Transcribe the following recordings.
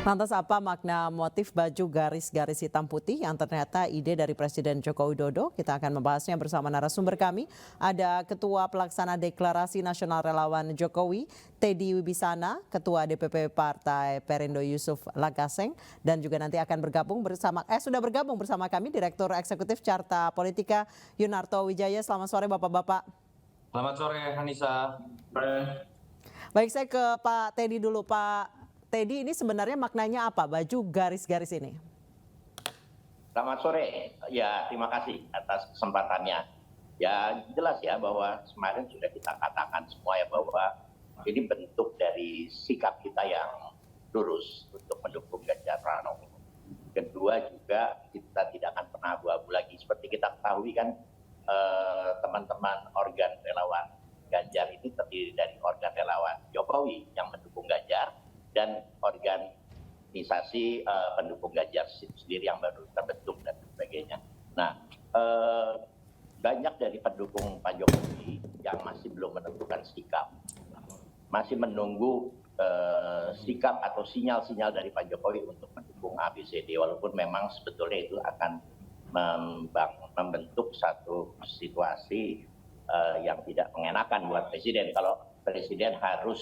Lantas apa makna motif baju garis-garis hitam putih yang ternyata ide dari Presiden Joko Widodo? Kita akan membahasnya bersama narasumber kami. Ada Ketua Pelaksana Deklarasi Nasional Relawan Jokowi, Teddy Wibisana, Ketua DPP Partai Perindo Yusuf Lagaseng, dan juga nanti akan sudah bergabung bersama kami Direktur Eksekutif Carta Politika Yunarto Wijaya. Selamat sore Bapak-Bapak. Selamat sore Hanisa. Baik, saya ke Pak Teddy dulu. Pak Teddy, ini sebenarnya maknanya apa baju garis-garis ini? Selamat sore. Ya, terima kasih atas kesempatannya. Ya, jelas ya bahwa kemarin sudah kita katakan semua ya bahwa ini bentuk dari sikap kita yang lurus untuk mendukung Ganjar Pranowo. Kedua juga kita tidak akan pernah abu-abu lagi. Seperti kita ketahui kan teman-teman organ relawan Ganjar ini terdiri dari organ relawan Jokowi yang mendukung Ganjar dan organisasi pendukung Ganjar sendiri yang baru terbentuk dan sebagainya. Nah, banyak dari pendukung Pak Jokowi yang masih belum menentukan sikap, masih menunggu sikap atau sinyal-sinyal dari Pak Jokowi untuk mendukung ABCD, walaupun memang sebetulnya itu akan membentuk satu situasi yang tidak mengenakan buat Presiden kalau Presiden harus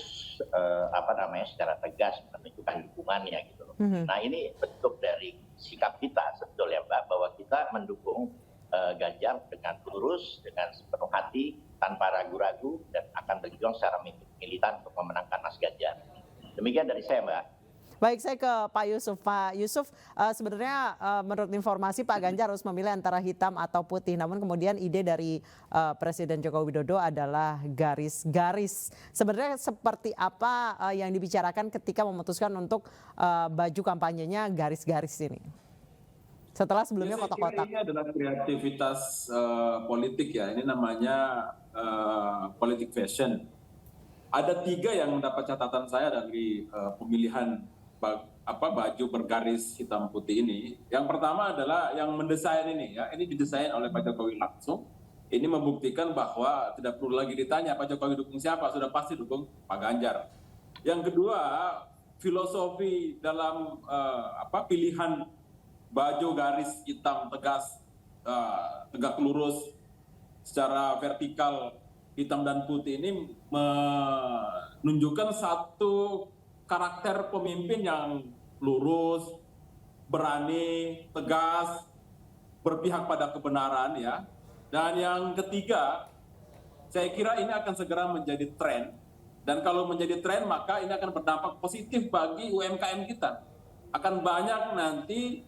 secara tegas menunjukkan dukungannya gitu loh. Nah, ini bentuk dari sikap kita sebetulnya Mbak, bahwa kita mendukung Ganjar dengan lurus, dengan sepenuh hati, tanpa ragu-ragu, dan akan berjuang secara militan untuk memenangkan Mas Ganjar. Demikian dari saya Mbak. Baik, saya ke Pak Yusuf. Pak Yusuf, sebenarnya menurut informasi Pak Ganjar harus memilih antara hitam atau putih. Namun kemudian ide dari Presiden Joko Widodo adalah garis-garis. Sebenarnya seperti apa yang dibicarakan ketika memutuskan untuk baju kampanyenya garis-garis ini? Setelah sebelumnya kotak-kotak. Ini adalah kreativitas politik ya. Ini namanya politik fashion. Ada 3 yang mendapat catatan saya dari pemilihan baju bergaris hitam putih ini. Yang pertama adalah yang mendesain ini ya. Ini didesain oleh Pak Jokowi langsung. Ini membuktikan bahwa tidak perlu lagi ditanya Pak Jokowi dukung siapa, sudah pasti dukung Pak Ganjar. Yang kedua, filosofi dalam pilihan baju garis hitam tegas, tegak lurus secara vertikal hitam dan putih ini menunjukkan satu karakter pemimpin yang lurus, berani, tegas, berpihak pada kebenaran ya. Dan yang ketiga, saya kira ini akan segera menjadi tren. Dan kalau menjadi tren maka ini akan berdampak positif bagi UMKM kita. Akan banyak nanti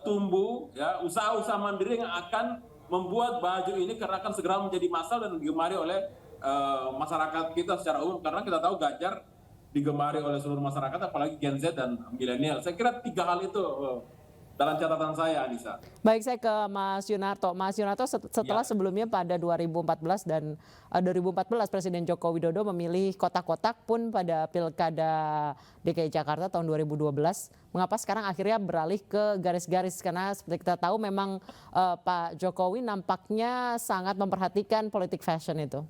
tumbuh ya usaha-usaha mandiri yang akan membuat baju ini karena akan segera menjadi massal dan digemari oleh masyarakat kita secara umum, karena kita tahu Ganjar digemari oleh seluruh masyarakat, apalagi Gen Z dan milenial. Saya kira 3 hal itu dalam catatan saya, Anissa. Baik, saya ke Mas Yunarto. Mas Yunarto, setelah sebelumnya pada 2014 dan 2014 Presiden Joko Widodo memilih kotak-kotak pun pada Pilkada DKI Jakarta tahun 2012. Mengapa sekarang akhirnya beralih ke garis-garis? Karena seperti kita tahu memang Pak Jokowi nampaknya sangat memperhatikan politik fashion itu.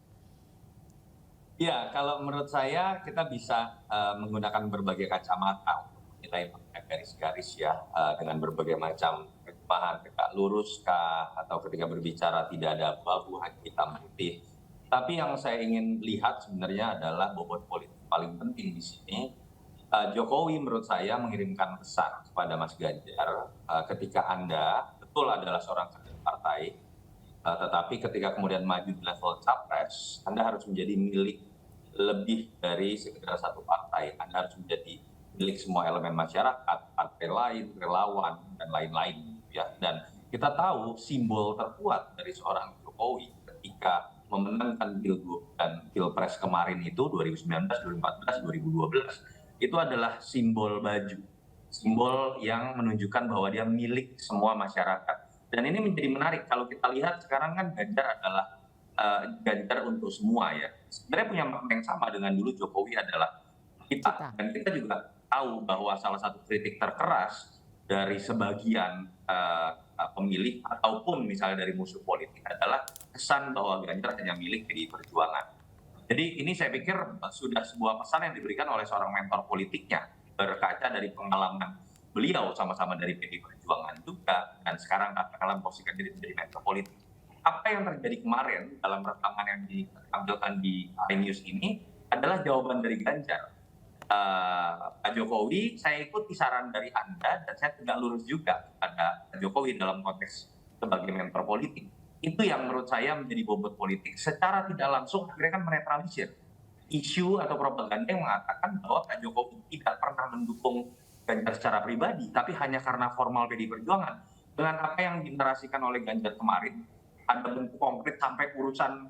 Ya, kalau menurut saya kita bisa menggunakan berbagai kacamata untuk menilai garis-garis ya, dengan berbagai macam bahan, tegak lurus kah, atau ketika berbicara tidak ada abu-abu, hitam putih. Tapi yang saya ingin lihat sebenarnya adalah bobot politik paling penting di sini. Jokowi menurut saya mengirimkan pesan kepada Mas Ganjar, ketika Anda betul adalah seorang kader partai, tetapi ketika kemudian maju di level capres, Anda harus menjadi milik lebih dari sekedar satu partai. Anda harus menjadi milik semua elemen masyarakat, partai lain, relawan, dan lain-lain. Ya. Dan kita tahu simbol terkuat dari seorang Jokowi ketika memenangkan Pilgub dan Pilpres kemarin itu 2019, 2014, 2012, itu adalah simbol baju. Simbol yang menunjukkan bahwa dia milik semua masyarakat. Dan ini menjadi menarik kalau kita lihat sekarang kan Ganjar adalah Ganjar untuk semua ya. Sebenarnya punya makna yang sama dengan dulu Jokowi adalah kita. Dan kita juga tahu bahwa salah satu kritik terkeras dari sebagian pemilih ataupun misalnya dari musuh politik adalah kesan bahwa Ganjar hanya milik PDI Perjuangan. Jadi ini saya pikir sudah sebuah pesan yang diberikan oleh seorang mentor politiknya berkaca dari pengalaman beliau sama-sama dari PDI Perjuangan juga, dan sekarang katakanlah posisikan diri menjadi mentor politik. Apa yang terjadi kemarin dalam rekaman yang ditampilkan di iNews ini adalah jawaban dari Ganjar. Pak Jokowi, saya ikuti saran dari Anda dan saya tegak lurus juga pada Pak Jokowi dalam konteks sebagai mentor politik. Itu yang menurut saya menjadi bobot politik. Secara tidak langsung akhirnya kan menetralisir isu atau propaganda yang mengatakan bahwa Pak Jokowi tidak pernah mendukung Ganjar secara pribadi, tapi hanya karena formal PDI Perjuangan. Dengan apa yang dinarasikan oleh Ganjar kemarin, ada bentuk konkret sampai urusan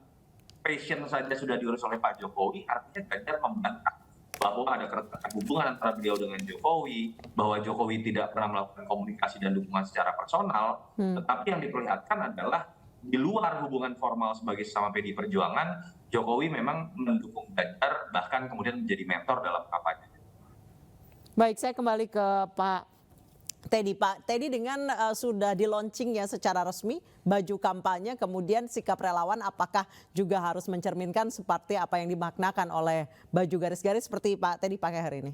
passion saja sudah diurus oleh Pak Jokowi, artinya Ganjar membantah bahwa ada keretakan hubungan antara beliau dengan Jokowi, bahwa Jokowi tidak pernah melakukan komunikasi dan dukungan secara personal, tetapi yang diperlihatkan adalah di luar hubungan formal sebagai sesama PDI Perjuangan, Jokowi memang mendukung Ganjar, bahkan kemudian menjadi mentor dalam kampanye. Baik, saya kembali ke Pak Teddy. Pak Teddy, dengan sudah di launching ya secara resmi baju kampanye, kemudian sikap relawan apakah juga harus mencerminkan seperti apa yang dimaknakan oleh baju garis-garis seperti Pak Teddy pakai hari ini?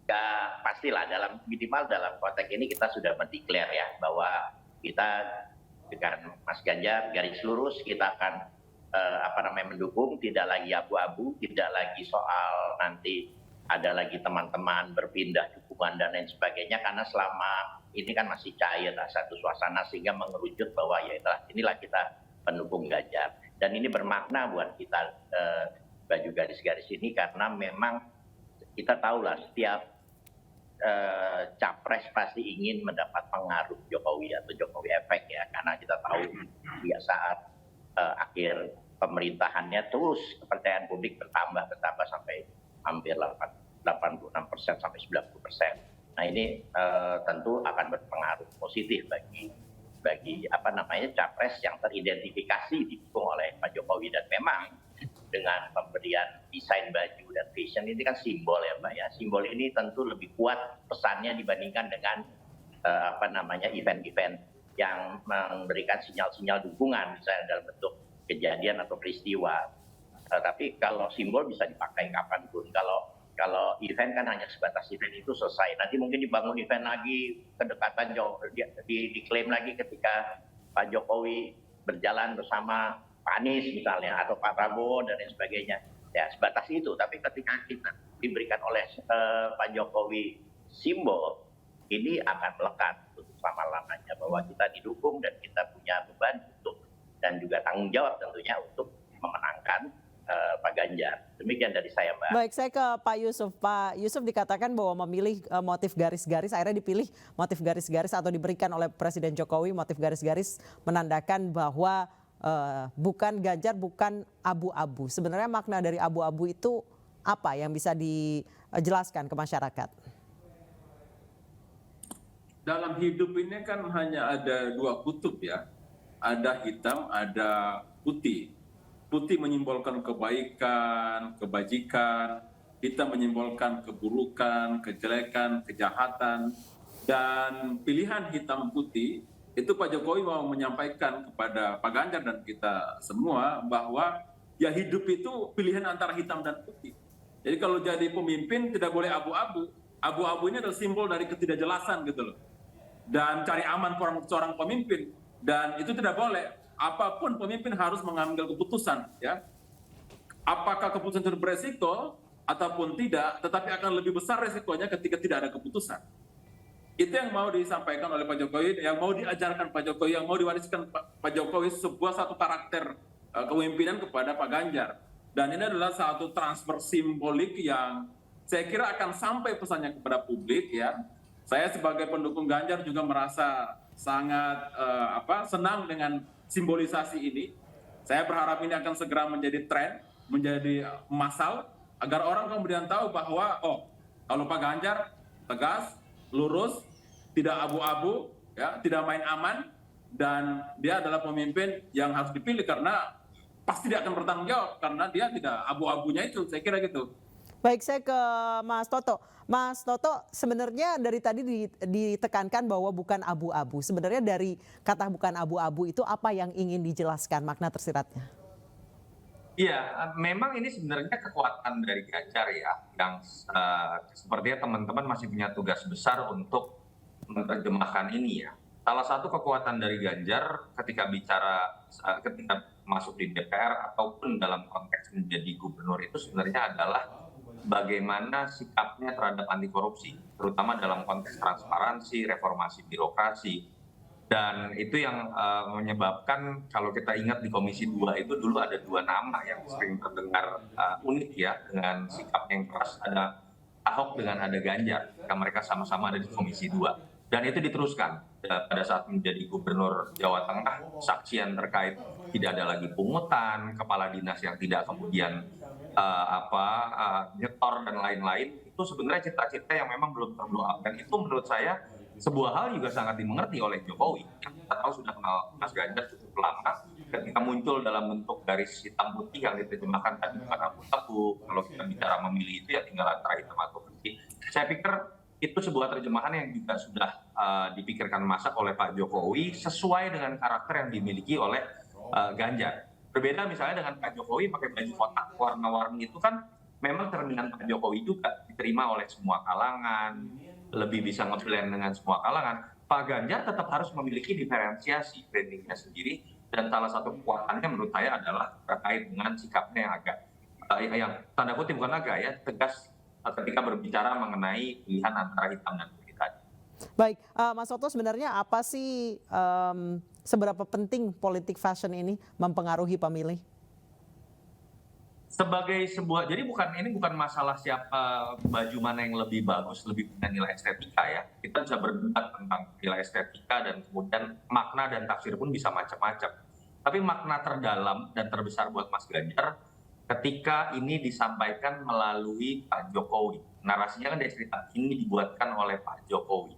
Ya pastilah, minimal dalam konteks ini kita sudah mendeklar ya bahwa kita dengan Mas Ganjar garis lurus kita akan mendukung, tidak lagi abu-abu, tidak lagi soal nanti ada lagi teman-teman berpindah dukungan dan lain sebagainya, karena selama ini kan masih cair satu suasana sehingga mengerucut bahwa ya inilah kita pendukung Ganjar. Dan ini bermakna buat kita baju garis-garis ini karena memang kita tahulah setiap capres pasti ingin mendapat pengaruh Jokowi atau Jokowi efek ya, karena kita tahu di saat akhir pemerintahannya terus kepercayaan publik bertambah sampai hampir 86% sampai 90%. Nah ini tentu akan berpengaruh positif bagi capres yang teridentifikasi didukung oleh Pak Jokowi. Dan memang dengan pemberian desain baju dan fashion ini kan simbol ya Mbak ya. Simbol ini tentu lebih kuat pesannya dibandingkan dengan event-event yang memberikan sinyal-sinyal dukungan misalnya dalam bentuk kejadian atau peristiwa. Tapi kalau simbol bisa dipakai kapanpun. Kalau event kan hanya sebatas event itu selesai. Nanti mungkin dibangun event lagi, kedekatan jauh diklaim lagi ketika Pak Jokowi berjalan bersama Pak Anies misalnya atau Pak Prabowo dan lain sebagainya. Ya sebatas itu. Tapi ketika kita diberikan oleh Pak Jokowi simbol, ini akan melekat untuk selama-lamanya bahwa kita didukung dan kita punya beban untuk dan juga tanggung jawab tentunya untuk memenangkan Pak Ganjar. Demikian dari saya, Mbak. Baik, saya ke Pak Yusuf. Pak Yusuf dikatakan bahwa memilih motif garis-garis, akhirnya dipilih motif garis-garis atau diberikan oleh Presiden Jokowi motif garis-garis menandakan bahwa bukan Ganjar, bukan abu-abu. Sebenarnya makna dari abu-abu itu apa yang bisa dijelaskan ke masyarakat? Dalam hidup ini kan hanya ada dua kutub ya. Ada hitam, ada putih. Putih menyimbolkan kebaikan, kebajikan. Hitam menyimbolkan keburukan, kejelekan, kejahatan. Dan pilihan hitam putih itu Pak Jokowi mau menyampaikan kepada Pak Ganjar dan kita semua bahwa ya hidup itu pilihan antara hitam dan putih. Jadi kalau jadi pemimpin tidak boleh abu-abu. Abu-abu ini adalah simbol dari ketidakjelasan gitu loh. Dan cari aman seorang pemimpin. Dan itu tidak boleh. Apapun pemimpin harus mengambil keputusan. Ya. Apakah keputusan itu beresiko ataupun tidak, tetapi akan lebih besar resikonya ketika tidak ada keputusan. Itu yang mau disampaikan oleh Pak Jokowi, yang mau diajarkan Pak Jokowi, yang mau diwariskan Pak Jokowi satu karakter kepemimpinan kepada Pak Ganjar. Dan ini adalah satu transfer simbolik yang saya kira akan sampai pesannya kepada publik ya. Saya sebagai pendukung Ganjar juga merasa sangat senang dengan simbolisasi ini. Saya berharap ini akan segera menjadi tren, menjadi massal, agar orang kemudian tahu bahwa kalau Pak Ganjar tegas, lurus, tidak abu-abu, ya, tidak main aman, dan dia adalah pemimpin yang harus dipilih karena pasti dia akan bertanggung jawab karena dia tidak abu-abunya itu, saya kira gitu. Baik, saya ke Mas Toto. Mas Toto, sebenarnya dari tadi ditekankan bahwa bukan abu-abu. Sebenarnya dari kata bukan abu-abu itu apa yang ingin dijelaskan makna tersiratnya? Iya, memang ini sebenarnya kekuatan dari Ganjar ya, yang sepertinya teman-teman masih punya tugas besar untuk menerjemahkan ini ya. Salah satu kekuatan dari Ganjar ketika bicara, ketika masuk di DPR ataupun dalam konteks menjadi gubernur itu sebenarnya adalah bagaimana sikapnya terhadap anti korupsi, terutama dalam konteks transparansi, reformasi birokrasi. Dan itu yang menyebabkan kalau kita ingat di Komisi 2 itu dulu ada 2 nama yang sering terdengar unik ya dengan sikap yang keras, ada Ahok dengan ada Ganjar, yang mereka sama-sama ada di Komisi 2. Dan itu diteruskan pada saat menjadi Gubernur Jawa Tengah, saksian terkait tidak ada lagi pungutan, kepala dinas yang tidak kemudian nyetor dan lain-lain. Itu sebenarnya cita-cita yang memang belum terblow up, dan itu menurut saya sebuah hal juga sangat dimengerti oleh Jokowi. Kita tahu sudah kenal Mas Ganjar cukup lama, ketika muncul dalam bentuk garis hitam putih yang diterjemahkan tadi bukan abu-abu, kalau kita bicara memilih itu ya tinggal antara hitam atau putih. Saya pikir itu sebuah terjemahan yang juga sudah dipikirkan masak oleh Pak Jokowi sesuai dengan karakter yang dimiliki oleh Ganjar. Berbeda misalnya dengan Pak Jokowi pakai baju kotak warna-warni, itu kan memang cerminan Pak Jokowi juga, diterima oleh semua kalangan, lebih bisa nge-blend dengan semua kalangan. Pak Ganjar tetap harus memiliki diferensiasi brandingnya sendiri, dan salah satu kekuatannya menurut saya adalah terkait dengan sikapnya yang agak yang tanda kutip bukan agak ya, tegas ketika berbicara mengenai pilihan antara hitam dan putih tadi. Baik, Mas Otto, sebenarnya apa sih seberapa penting politik fashion ini mempengaruhi pemilih? Sebagai sebuah, jadi ini bukan masalah siapa baju mana yang lebih bagus, lebih punya nilai estetika ya. Kita bisa berdebat tentang nilai estetika dan kemudian makna dan tafsir pun bisa macam-macam. Tapi makna terdalam dan terbesar buat Mas Ganjar ketika ini disampaikan melalui Pak Jokowi. Narasinya kan dari cerita ini dibuatkan oleh Pak Jokowi.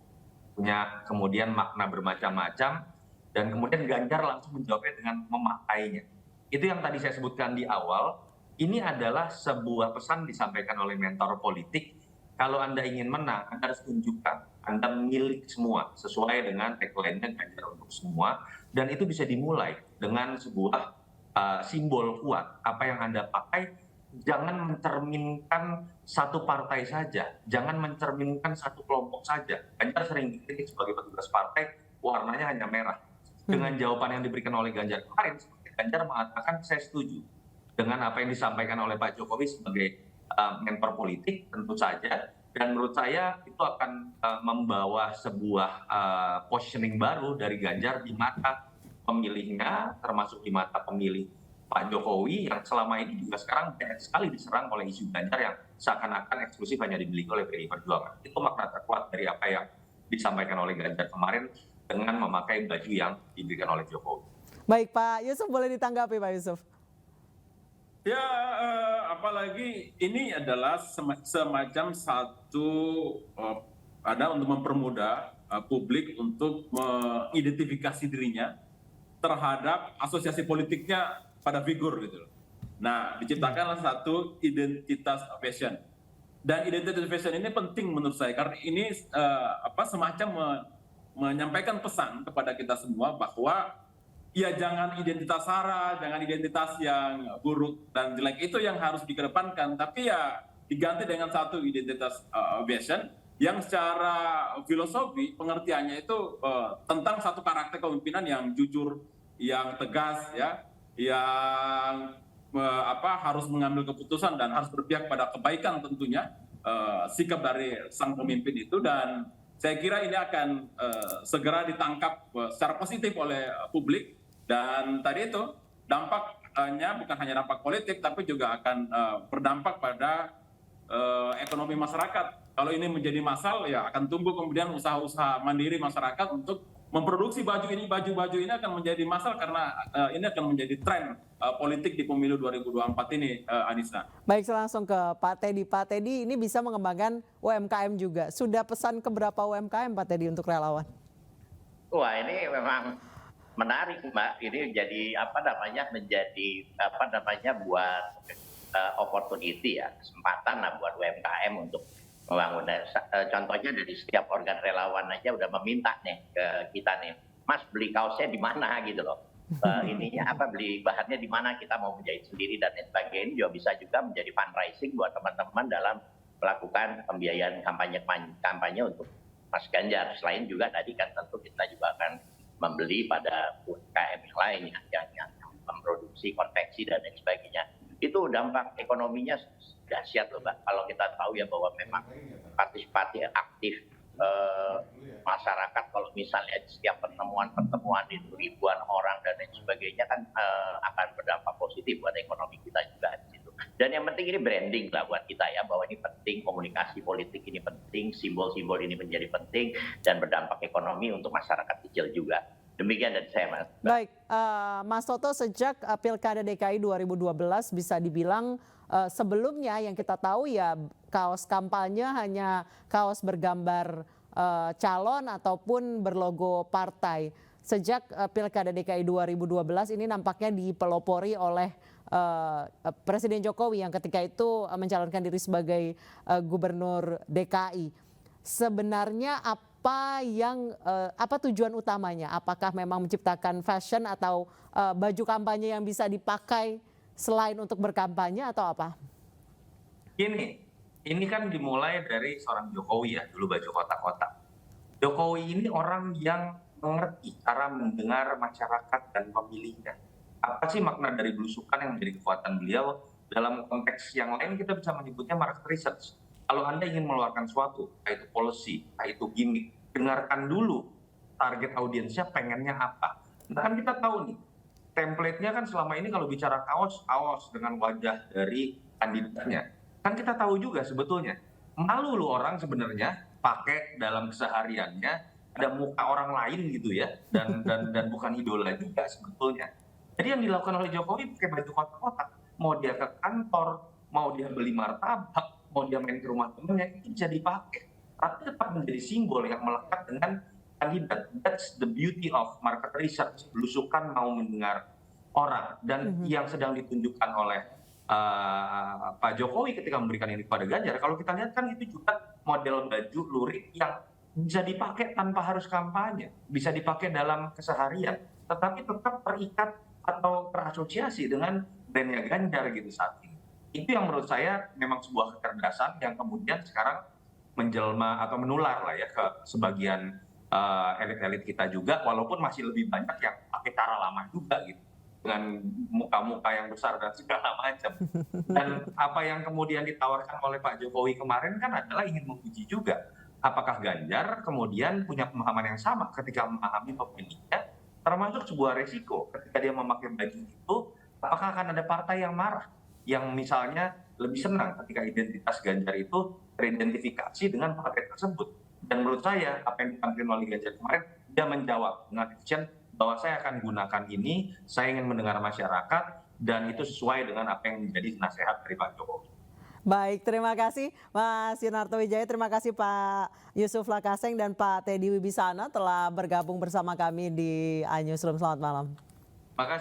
Punya kemudian makna bermacam-macam, dan kemudian Ganjar langsung menjawabnya dengan memakainya. Itu yang tadi saya sebutkan di awal. Ini adalah sebuah pesan disampaikan oleh mentor politik. Kalau Anda ingin menang, Anda harus tunjukkan Anda milik semua sesuai dengan tagline-nya Ganjar untuk semua, dan itu bisa dimulai dengan sebuah simbol kuat. Apa yang Anda pakai jangan mencerminkan satu partai saja, jangan mencerminkan satu kelompok saja. Ganjar sering dikritik sebagai petugas partai, warnanya hanya merah. Dengan jawaban yang diberikan oleh Ganjar kemarin, Ganjar mengatakan saya setuju dengan apa yang disampaikan oleh Pak Jokowi sebagai mentor politik, tentu saja. Dan menurut saya itu akan membawa sebuah positioning baru dari Ganjar di mata pemilihnya, termasuk di mata pemilih Pak Jokowi yang selama ini juga sekarang banyak sekali diserang oleh isu Ganjar yang seakan-akan eksklusif hanya dimiliki oleh PDI Perjuangan. Itu makna terkuat dari apa yang disampaikan oleh Ganjar kemarin dengan memakai baju yang diberikan oleh Jokowi. Baik, Pak Yusuf, boleh ditanggapi Pak Yusuf? Ya, apalagi ini adalah semacam satu ada untuk mempermudah publik untuk mengidentifikasi dirinya terhadap asosiasi politiknya pada figur gitu. Nah, diciptakanlah satu identitas fashion. Dan identitas fashion ini penting menurut saya karena ini semacam menyampaikan pesan kepada kita semua bahwa ya jangan identitas sara, jangan identitas yang buruk dan jelek itu yang harus dikedepankan, tapi ya diganti dengan satu identitas fashion yang secara filosofi pengertiannya itu tentang satu karakter kepemimpinan yang jujur, yang tegas ya, yang harus mengambil keputusan dan harus berpihak pada kebaikan tentunya sikap dari sang pemimpin itu. Dan saya kira ini akan segera ditangkap secara positif oleh publik. Dan tadi itu dampaknya bukan hanya dampak politik, tapi juga akan berdampak pada ekonomi masyarakat. Kalau ini menjadi massal, ya akan tumbuh kemudian usaha-usaha mandiri masyarakat untuk memproduksi baju ini. Baju-baju ini akan menjadi massal karena ini akan menjadi tren politik di pemilu 2024 ini, Anissa. Baik, langsung ke Pak Teddy. Pak Teddy, ini bisa mengembangkan UMKM juga. Sudah pesan ke berapa UMKM Pak Teddy untuk relawan? Wah, ini memang menarik, Mbak. Ini jadi menjadi buat opportunity ya, kesempatan lah buat UMKM untuk membangun. Contohnya dari setiap organ relawan aja udah meminta nih ke kita nih, Mas beli kaosnya di mana gitu loh. ininya apa, beli bahannya di mana, kita mau menjahit sendiri dan lain sebagainya. Juga bisa juga menjadi fundraising buat teman-teman dalam melakukan pembiayaan kampanye untuk Mas Ganjar. Selain juga tadi kan tentu kita juga akan membeli pada UMKM yang lain yang memproduksi konveksi dan lain sebagainya. Itu dampak ekonominya dahsyat loh, Mbak. Kalau kita tahu ya bahwa memang partisipasi aktif masyarakat, kalau misalnya setiap pertemuan itu ribuan orang dan lain sebagainya kan akan berdampak positif buat ekonomi kita juga di situ. Dan yang penting ini branding lah buat kita ya, bahwa ini penting, komunikasi politik ini penting, simbol-simbol ini menjadi penting dan berdampak ekonomi untuk masyarakat kecil juga. Demikian dari saya, Mas. Baik, Mas Toto, sejak Pilkada DKI 2012 bisa dibilang sebelumnya yang kita tahu ya kaos kampanye hanya kaos bergambar calon ataupun berlogo partai. Sejak Pilkada DKI 2012 ini nampaknya dipelopori oleh Presiden Jokowi yang ketika itu mencalonkan diri sebagai Gubernur DKI. Sebenarnya apa tujuan utamanya? Apakah memang menciptakan fashion atau baju kampanye yang bisa dipakai selain untuk berkampanye atau apa? Ini kan dimulai dari seorang Jokowi ya, dulu baju kotak-kotak. Jokowi ini orang yang mengerti cara mendengar masyarakat dan pemilihnya. Apa sih makna dari belusukan yang menjadi kekuatan beliau? Dalam konteks yang lain kita bisa menyebutnya market research. Kalau Anda ingin mengeluarkan sesuatu, entah itu policy, entah itu gimmick, dengarkan dulu target audiensnya pengennya apa. Nah kan kita tahu nih, template-nya kan selama ini kalau bicara kaos dengan wajah dari kandidatnya. Kan kita tahu juga sebetulnya, malu lu orang sebenarnya pakai dalam kesehariannya, ada muka orang lain gitu ya, dan bukan idola juga sebetulnya. Jadi yang dilakukan oleh Jokowi pakai baju kotak-kotak, mau dia ke kantor, mau dia beli martabak, mau dia main ke rumah temennya, itu bisa dipakai. Tapi tetap menjadi simbol yang melekat dengan kandidat. That's the beauty of market research. Belusukan mau mendengar orang. Dan yang sedang ditunjukkan oleh Pak Jokowi ketika memberikan ini kepada Ganjar, kalau kita lihat kan itu juga model baju lurik yang bisa dipakai tanpa harus kampanye, bisa dipakai dalam keseharian, tetapi tetap terikat atau terasosiasi dengan brandnya Ganjar gitu saat ini. Itu yang menurut saya memang sebuah kecerdasan yang kemudian sekarang menjelma atau menular lah ya ke sebagian elit-elit kita juga, walaupun masih lebih banyak yang pakai cara lama juga gitu, dengan muka-muka yang besar dan segala macam. Dan apa yang kemudian ditawarkan oleh Pak Jokowi kemarin kan adalah ingin menguji juga apakah Ganjar kemudian punya pemahaman yang sama ketika memahami pemilihnya, termasuk sebuah resiko ketika dia memakai baju itu, apakah akan ada partai yang marah, yang misalnya lebih senang ketika identitas Ganjar itu teridentifikasi dengan partai tersebut. Dan menurut saya apa yang ditampilkan oleh Ganjar kemarin, dia menjawab dengan efisien bahwa saya akan gunakan ini, saya ingin mendengar masyarakat, dan itu sesuai dengan apa yang menjadi nasihat dari Pak Jokowi. Baik, terima kasih Mas Yunarto Wijaya, terima kasih Pak Yusuf Lakaseng dan Pak Teddy Wibisana telah bergabung bersama kami di iNewsroom. Selamat malam. Terima kasih.